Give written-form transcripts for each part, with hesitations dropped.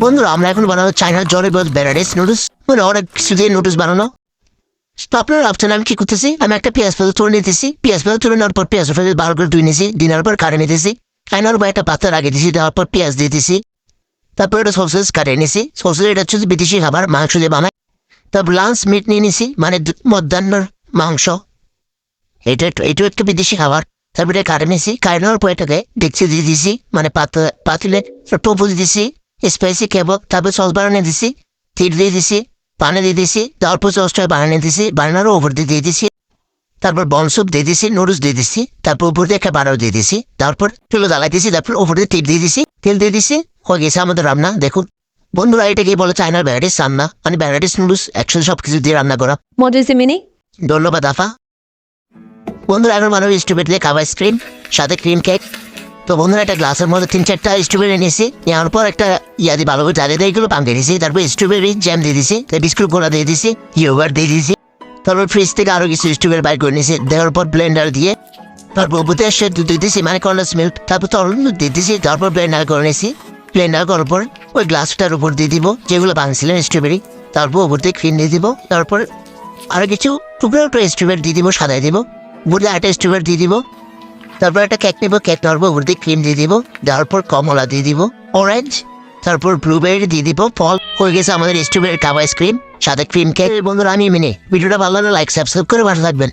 বন্ধুরা আমরা এখন বানাবো চায়নার জলে ভ্যারাডিস নুডলস, মানে অনেক কিছু দিয়ে নুডলস বানানো। তো আপনারা ভাবছেন আমি কি করতেছি, আমি একটা পেঁয়াজ পেঁয়াজ তুলে নিতেছি। পেঁয়াজ পেঁয়াজ তুলে নেওয়ার পর পেঁয়াজ ফেলে ভালো করে ধুয়ে নিয়েছি, দিনের পর কাটে নিতেছি। কাটানোর পর একটা পাত্র আগে দিয়েছি, দেওয়ার পর পেঁয়াজ দিয়ে দিয়েছি। তারপর এটা সসেস কাটিয়ে নিয়েছি। সসেস এটা হচ্ছে বিদেশি খাবার, মাংস দিয়ে বানায়। তারপর লাঞ্চ মিট নিয়ে নিয়েছি, মানে মধ্যাহ্নের মাংস। এটা একটা বিদেশি খাবার। তারপর এটা কাটে নিয়েছি, কাটে নেওয়ার পর এটাকে ডেকচি দিয়ে দিয়েছি, মানে পাতিলে টোপু দিয়ে দিয়েছি, স্পাইসি কেবল। তারপর সস বানানো দিয়েছি, তেল দিয়ে দিয়েছি, পানি দিয়ে দিয়েছি। তারপর সসটা বানিয়ে দিয়েছি, বানানোর ওপর দিয়ে দিয়েছি। তারপর বন স্যুপ দিয়ে দিয়েছি, নুডলস দিয়ে দিচ্ছি। তারপর উপর দিয়ে একটা বাটাও দিয়ে দিয়েছি। তারপর চুলো জ্বালাই দিয়েছি, তারপর উপর দিয়ে তেল দিয়ে দিয়েছি। তেল দিয়ে দিয়েছি, হয়ে গেছে আমাদের রান্না। দেখুন বন্ধুরা, এটাকে বলে চায়নার ভ্যারাইটিস রান্না, মানে ভ্যারাইটিস নুডলস একসাথে সবকিছু দিয়ে রান্না করা। What is the meaning? ধন্যবাদ আফা। বন্ধুরা এখন বানাবো স্ট্রবেরি দিয়ে কাবা আইসক্রিম, সাথে ক্রিম কেক। তো বন্ধুরা একটা গ্লাসের মধ্যে 3-4টা স্ট্রবেরি নিয়েছি, নেওয়ার পর একটা দিয়ে ভালো করে জ্বালিয়ে দিয়ে এগুলো পাঙ্কে দিয়েছি। তারপর স্ট্রবেরি জ্যাম দিয়ে দিয়েছি, বিস্কুট গোলা দিয়ে দিয়েছি, ইয়োগার্ট দিয়ে দিয়েছি। তারপর ফ্রিজ থেকে আরো কিছু স্ট্রবেরি বাইর করে নিয়েছি, দেওয়ার পর ব্লেন্ডার দিয়ে তারপর বুতে এসে দুধ দিয়েছি, মানে কন্ডেন্স মিল্ক। তারপর তরল দুধ দিয়ে দিয়েছি, তারপর ব্লেন্ডার করে নিয়েছি। ব্লেন্ডার করার পর ওই গ্লাসটার উপর দিয়ে দিব যেগুলো বানিয়েছিলেন স্ট্রবেরি। তারপর উপর দিয়ে ক্রিম দিয়ে দিব। তারপর আরো কিছু টুকরো স্ট্রবেরি দিয়ে দিব, সাদাই দিব। উপর দিয়ে একটা স্ট্রবেরি দিয়ে দিব। তারপর একটা কেক নেবো, কেক নেওয়ার পর উপর দিয়ে ক্রিম দিয়ে দিব। দেওয়ার পর কমলা দিয়ে দিব, অরেঞ্জ। তারপর ব্লুবেরি দিয়ে দিব, ফল। হয়ে গেছে আমাদের স্ট্রবেরি কাবা আইসক্রিম সাথে ক্রিম কেক। বন্ধুরা আমি ভিডিওটা ভালো লাগলে লাইক সাবস্ক্রাইব করে ভালো থাকবেন।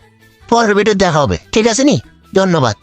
পরের ভিডিও দেখা হবে, ঠিক আছে নি? ধন্যবাদ।